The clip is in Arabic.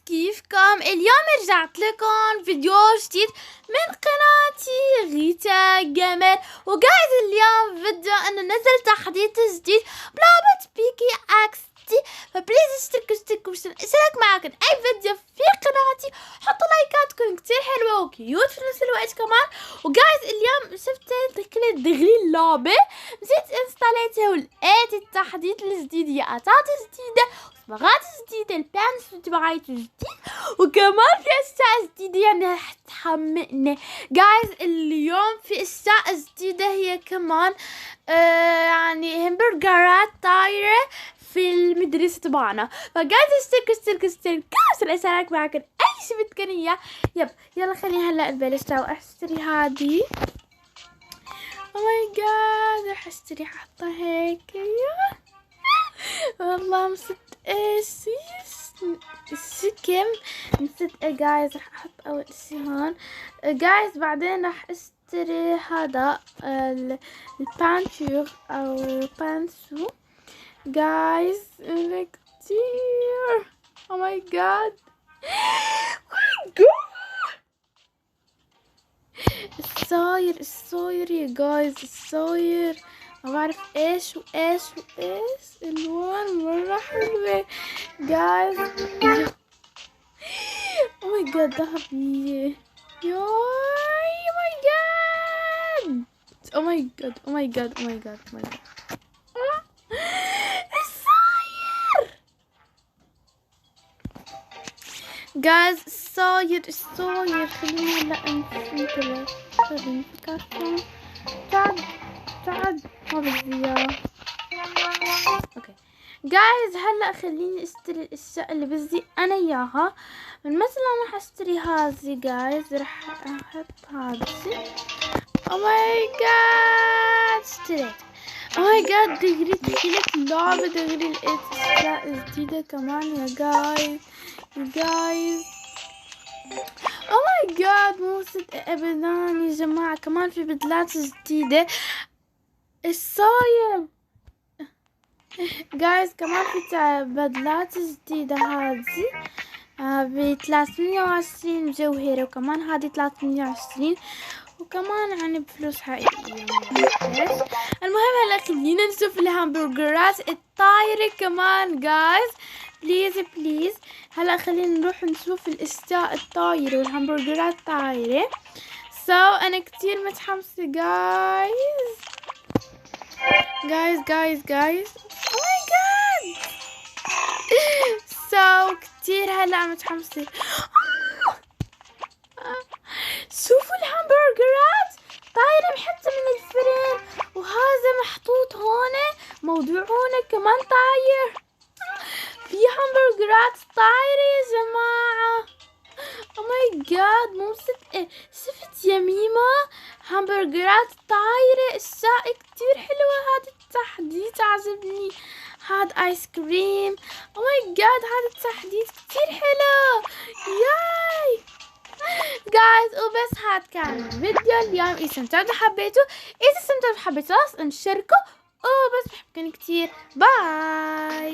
كيفكم؟ اليوم رجعت لكم فيديو جديد من قناتي غيتا جمال. وقاعد اليوم فيديو انه نزل تحديت جديد بلعبة pkxd، فبليز اشتركوا اشترك معكم اي فيديو في قناتي، حطوا لايكاتكم كتير حلوة وكيوت في نفس الوقت كمان. وقاعد اليوم شفت دغري اللعبة، نسيت انستاليتها ولقيت التحديت الجديد، هي أثاث جديدة، صراحة جديدة، البانس تبعيته جديد، وكمان في اشياء جديدة يعني رح تحمقني. جايز اليوم في اشياء جديدة هي كمان يعني برجرات طائرة في المدرسة تبعنا. فجايز اشتركوا عشان اشارك معكم اي شي بدكن اياه. يلا خليني هلا نبلش. لو اشتري هادي، او ماي جاد، رح اشتري احطها هيك. والله نسيت ايش الشكم، نسيت جايز. رح احط اول شي هون جايز، بعدين رح اشتري هذا البانتور او بانسو جايز كتير. او ماي جاد الصاير يا جايز، الصاير ما بعرف ايش الوان مرة حلوة جايز. او ماي جاد ذهبية، او ماي جاد الصاير جايز، الصاير خلينا هلا ننتبه. تعد ما بدي اياه. اوكي جايز، هلا خليني اشتري الاشياء اللي بدي انا اياها. مثلا رح اشتري هذي جايز، رح احط هذي. او ماي جاد اشتريت. او ماي جاد دغري دخلت اللعبة، دغري لقيت اشياء جديدة كمان يا جايز. او ماي جاد مو صدق ابدا يا جماعة، كمان في بدلات جديدة. الصاير جايز كمان في بدلات جديدة، هذه ب 320 مجوهرة، وكمان هذه 320، وكمان يعني بفلوس حقيقية. المهم هلا خلينا نشوف الهامبرجرات الطايرة كمان جايز، بليز. هلا خلينا نروح نشوف الاشياء الطايرة والهامبرجرات الطايرة. انا كتير متحمسة جايز. Oh my god كتير هلا متحمسة. شوفوا الهامبرجرات طايرة محطة من الفرن، وهذا محطوط هون موضوع هون كمان طاير. في هامبرجرات طايرة يا جماعة. او ماي جاد مو مصدقة. شفت يا ميمة هامبرجرات طايرة، اشياء كتير حلوة. هذا التحديت عجبني، هاد ايس كريم. او ماي جاد هذا التحديت كتير حلو. ياي جايز، وبس هاد كان فيديو اليوم. اذا استمتعتوا حبيتوا خلاص انشاركوا، وبس بحبكم كتير. باي.